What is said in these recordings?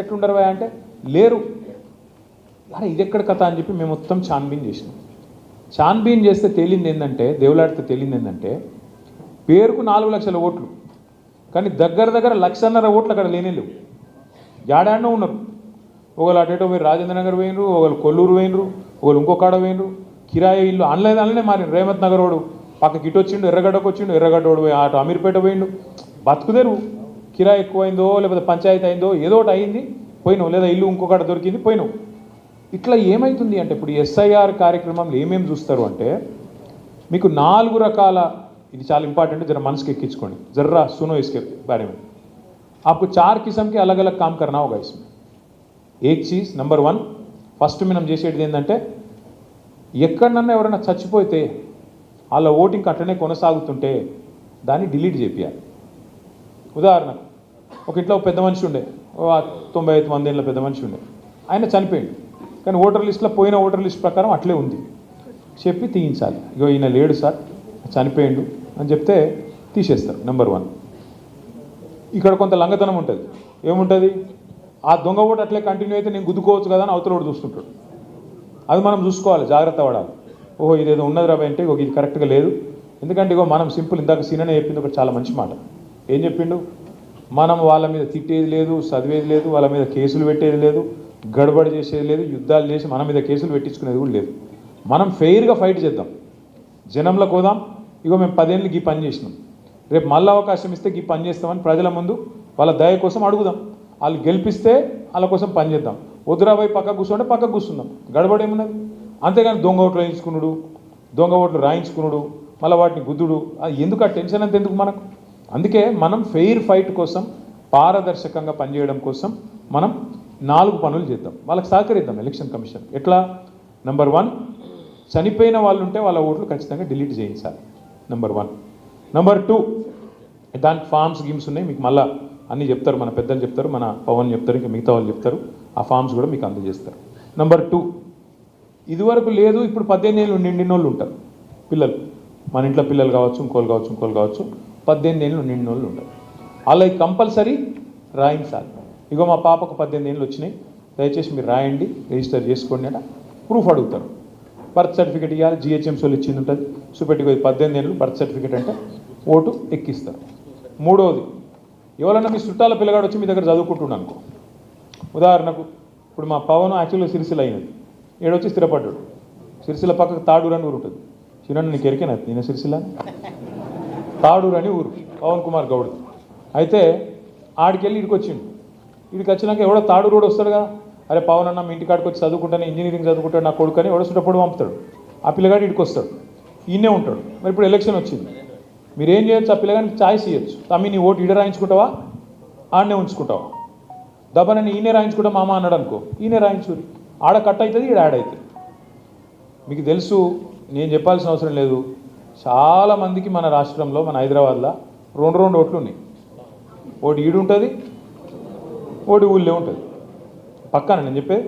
ఎట్లుండరు అంటే లేరు. అరే ఇది ఎక్కడ కథ అని చెప్పి మేము మొత్తం ఛాన్బీన్ చేసినాం. ఛాన్బీన్ చేస్తే తేలింది ఏంటంటే, దేవులాడితే తేలింది ఏంటంటే, పేరుకు 4 లక్షల ఓట్లు, కానీ దగ్గర 1.5 లక్షల ఓట్లు అక్కడ లేనేలేవు. జాడాడనో ఉన్నారు. ఒకళ్ళు అటేటో పోయి రాజేంద్ర నగర్ పోయినరు, ఒకళ్ళు కొల్లూరు పోయినరు, ఒకళ్ళు ఇంకొకాడ పోయినరు. కిరాయి ఇల్లు అనలేదనలే మారి రేవంత్ నగర్ వాడు పక్కకి ఇటు వచ్చిండు, ఎర్రగడ్డకు వచ్చిండు, ఎర్రగడ్డోడు పోయి అటు అమీర్పేట పోయిండు. బతుకుదేరు. కిరాయి ఎక్కువైందో లేకపోతే పంచాయతీ అయిందో ఏదో ఒకటి అయింది, పోయినావు. లేదా ఇల్లు ఇంకొకటి దొరికింది, పోయినావు. ఇట్లా ఏమవుతుంది అంటే, ఇప్పుడు ఎస్ఐఆర్ కార్యక్రమంలో ఏమేమి చూస్తారు అంటే, మీకు 4 రకాల, ఇది చాలా ఇంపార్టెంట్, జర మనసుకి ఎక్కించుకోండి, జర్రా सुनो इसके बारे में. आपको 4 किस्म के अलग अलग काम करना होगा इसमें. एक चीज़ नंबर 1 ఫస్ట్ మనం చేసేది ఏంటంటే, ఎక్కడన్నా ఎవరైనా చచ్చిపోతే వాళ్ళ ఓటింగ్ అట్లనే కొనసాగుతుంటే దాన్ని డిలీట్ చేయాలి. ఉదాహరణకు ఒక ఇంట్లో పెద్ద మనిషి ఉండే, 95 మందేళ్ళ పెద్ద మనిషి ఉండే, ఆయన చనిపోయింది, కానీ ఓటర్ లిస్ట్లో పోయిన ఓటర్ లిస్ట్ ప్రకారం అట్లే ఉంది చెప్పి తీయించాలి. ఇగో ఈయన లేడు సార్, చనిపోయిండు అని చెప్తే తీసేస్తారు. నెంబర్ 1. ఇక్కడ కొంత లంగతనం ఉంటుంది. ఏముంటుంది, ఆ దొంగ ఓటు అట్లే కంటిన్యూ అయితే నేను గుద్దుకోవచ్చు కదా అని అవతల ఓటు చూస్తుంటాడు. అది మనం చూసుకోవాలి, జాగ్రత్త పడాలి. ఓహో ఇదేదో ఉన్నది రాబాయి అంటే ఇది కరెక్ట్గా లేదు. ఎందుకంటే ఇగో మనం సింపుల్, ఇందాక సీననే చెప్పింది ఒకటి చాలా మంచి మాట. ఏం చెప్పిండు, మనం వాళ్ళ మీద తిట్టేది లేదు, చదివేది లేదు, వాళ్ళ మీద కేసులు పెట్టేది లేదు, గడబడి చేసేది లేదు, యుద్ధాలు చేసి మన మీద కేసులు పెట్టించుకునేది కూడా లేదు. మనం ఫెయిర్గా ఫైట్ చేద్దాం, జనంలోకి పోదాం. ఇగో మేము 10 ఏళ్ళు ఈ పని చేసినాం, రేపు మళ్ళీ అవకాశం ఇస్తే ఈ పని చేస్తామని ప్రజల ముందు వాళ్ళ దయ కోసం అడుగుదాం. వాళ్ళు గెలిపిస్తే వాళ్ళ కోసం పని చేద్దాం. వద్దురాబాయి పక్కకు కూర్చుంటే పక్కకు కూర్చుందాం, గడబడి ఏమున్నది. అంతేగాని దొంగ ఓట్లు వేయించుకున్నాడు, దొంగ ఓట్లు రాయించుకున్నాడు, మళ్ళీ వాటిని గుద్దుడు, అది ఎందుకు, ఆ టెన్షన్ అంత ఎందుకు మనకు. అందుకే మనం ఫెయిర్ ఫైట్ కోసం, పారదర్శకంగా పనిచేయడం కోసం మనం 4 పనులు చేద్దాం, వాళ్ళకి సహకరిద్దాం. ఎలక్షన్ కమిషన్ ఎట్లా, నెంబర్ 1 చనిపోయిన వాళ్ళు ఉంటే వాళ్ళ ఓట్లు ఖచ్చితంగా డిలీట్ చేయించాలి, నెంబర్ 1. నెంబర్ 2 దానికి ఫామ్స్ గేమ్స్ ఉన్నాయి, మీకు మళ్ళీ అన్నీ చెప్తారు, మన పెద్దలు చెప్తారు, మన పవన్ చెప్తారు, ఇంకా మిగతా వాళ్ళు చెప్తారు. ఆ ఫామ్స్ కూడా మీకు అందజేస్తారు. నెంబర్ 2, ఇదివరకు లేదు, ఇప్పుడు 18 ఏళ్ళు నిండిన వాళ్ళు ఉంటారు పిల్లలు, మన ఇంట్లో పిల్లలు కావచ్చు, ఇంకోళ్ళు కావచ్చు, 18 ఏళ్ళు నిండిన వాళ్ళు ఉంటారు. వాళ్ళకి కంపల్సరీ రాయించాలి. ఇగో మా పాపకు 18 ఏళ్ళు వచ్చినాయి, దయచేసి మీరు రాయండి, రిజిస్టర్ చేసుకోండి అంటే ప్రూఫ్ అడుగుతారు. బర్త్ సర్టిఫికేట్ ఇవ్వాలి, జిహెచ్ఎంసీలో ఇచ్చింది ఉంటుంది, చూపెట్టుకో 18 ఏళ్ళు బర్త్ సర్టిఫికేట్ అంటే ఓటు ఎక్కిస్తారు. 3వది, ఎవరైనా మీ చుట్టాల పిల్లగాడు వచ్చి మీ దగ్గర చదువుకుంటున్నాను అనుకో, ఉదాహరణకు ఇప్పుడు మా పవన్ యాక్చువల్గా సిరిసిల్ల అయినది, ఏడొచ్చి స్థిరపడ్డాడు. సిరిసిల్ల పక్కకు తాడూరు అని ఊరు ఉంటుంది. చిన్న నీకు ఎరికేనా నేను సిరిసిల్ల, తాడూరు అని ఊరు, పవన్ కుమార్ గౌడ్. అయితే ఆడికెళ్ళి ఇడికి వచ్చిండు. ఇడికి వచ్చినాక ఎవడో తాడూరు కూడా వస్తాడు కదా, అరే పవన్ అన్న మీ ఇంటికాడికి వచ్చి చదువుకుంటాను, ఇంజనీరింగ్ చదువుకుంటాడు నా కొడుకు అని ఎవడొచ్చేటప్పుడు పంపుతాడు. ఆ పిల్లగాడు ఇడికి వస్తాడు, ఈయనే ఉంటాడు. మరి ఇప్పుడు ఎలక్షన్ వచ్చింది, మీరు ఏం చేయొచ్చు, ఆ పిల్లగానికి ఛాయిస్ ఇవ్వచ్చు. తమ్మి నీ ఓటు ఈడ రాయించుకుంటావా, ఆడనే ఉంచుకుంటావా, దబ్బనని ఈయనే రాయించుకుంటా మామ అన్నాడు అనుకో, ఈయనే రాయించురి, ఆడ కట్ అవుతుంది, ఈడ యాడ్ అవుతుంది. మీకు తెలుసు, నేను చెప్పాల్సిన అవసరం లేదు, చాలామందికి మన రాష్ట్రంలో, మన హైదరాబాద్లో 2 ఓట్లు ఉన్నాయి. ఓటు ఈడు ఉంటుంది, ఓటు ఊళ్ళో ఉంటుంది, పక్కన నేను చెప్పేది.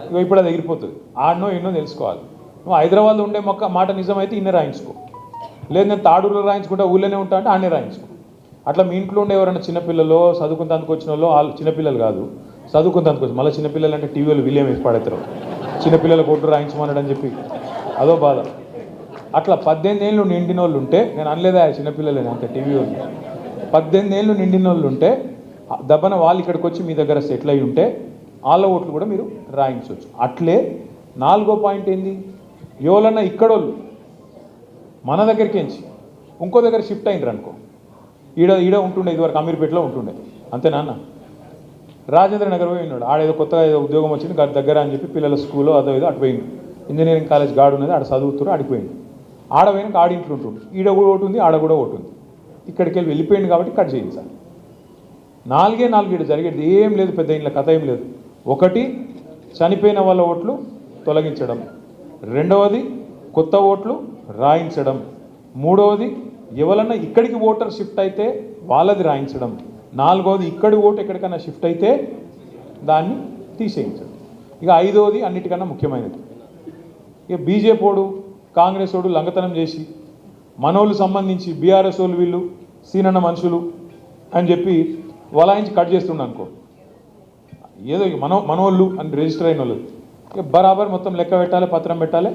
ఇక ఇప్పుడు అది ఎగిరిపోతుంది, ఆడనో ఎన్నో తెలుసుకోవాలి. నువ్వు హైదరాబాద్లో ఉండే మాట నిజమైతే ఇన్నే రాయించుకో, లేదు నేను తాడూరులో రాయించుకుంటా ఊళ్ళోనే ఉంటా అంటే ఆడనే రాయించుకో. అట్లా మీ ఇంట్లో ఉండే ఎవరైనా చిన్నపిల్లలు చదువుకుంటానికి వచ్చిన వాళ్ళు, వాళ్ళు చిన్నపిల్లలు కాదు చదువుకుంటానికి వచ్చి, మళ్ళీ చిన్నపిల్లలు అంటే టీవీలో విలియం వేసి పడతారు, చిన్నపిల్లలకు ఓటు రాయించమన్నాడు అని చెప్పి అదో బాధ. అట్లా 18 ఏళ్ళు నిండిన వాళ్ళు ఉంటే, నేను అనలేదా చిన్నపిల్లలేని అంత టీవీ వాళ్ళు, 18 ఏళ్ళు నిండిన వాళ్ళు ఉంటే దబ్బన వాళ్ళు ఇక్కడికి వచ్చి మీ దగ్గర సెటిల్ అయి ఉంటే వాళ్ళ ఓట్లు కూడా మీరు రాయించవచ్చు. అట్లే 4వ పాయింట్ ఏంది, ఎవరన్నా ఇక్కడోళ్ళు మన దగ్గరికి ఎంచి ఇంకో దగ్గర షిఫ్ట్ అయినరు అనుకో, ఈడ ఉంటుండే, ఇదివరకు అమీర్పేటలో ఉంటుండే, అంతేనా అన్న, రాజేంద్ర నగర్ పోయి ఉన్నాడు, ఆడేదో కొత్తగా ఏదో ఉద్యోగం వచ్చింది దగ్గర అని చెప్పి పిల్లల స్కూల్లో అదో ఏదో అటు పోయిండు, ఇంజనీరింగ్ కాలేజ్ గాడు ఉన్నది, ఆడ చదువుతున్నారు, ఆడిపోయిండు. ఆడ పోయినాక ఆడింట్లో ఉంటుంది, ఈడ కూడా ఒకటి ఉంది, ఆడ కూడా ఒకటి ఉంది. ఇక్కడికి వెళ్ళిపోయింది కాబట్టి కట్ చేయించాలి. 4 జరిగేది ఏం లేదు, పెద్ద ఇంట్లో కథ ఏం లేదు. 1 చనిపోయిన వాళ్ళ ఓట్లు తొలగించడం, 2వది కొత్త ఓట్లు రాయించడం, 3వది ఎవరన్నా ఇక్కడికి ఓటర్ షిఫ్ట్ అయితే వాళ్ళది రాయించడం, 4వది ఇక్కడి ఓటు ఎక్కడికైనా షిఫ్ట్ అయితే దాన్ని తీసేయించడం. ఇక 5వది అన్నిటికన్నా ముఖ్యమైనది, ఇక బీజేపీ ఓడు కాంగ్రెస్ ఓడు లంగతనం చేసి మనోళ్ళు సంబంధించి బీఆర్ఎస్ వాళ్ళు వీళ్ళు సీనన్న మనుషులు అని చెప్పి వలాయించి కట్ చేస్తుండ అనుకో, ఏదో ఇక మనోళ్ళు అని రిజిస్టర్ అయిన వాళ్ళు ఇక బరాబర్ మొత్తం లెక్క పెట్టాలి, పత్రం పెట్టాలి.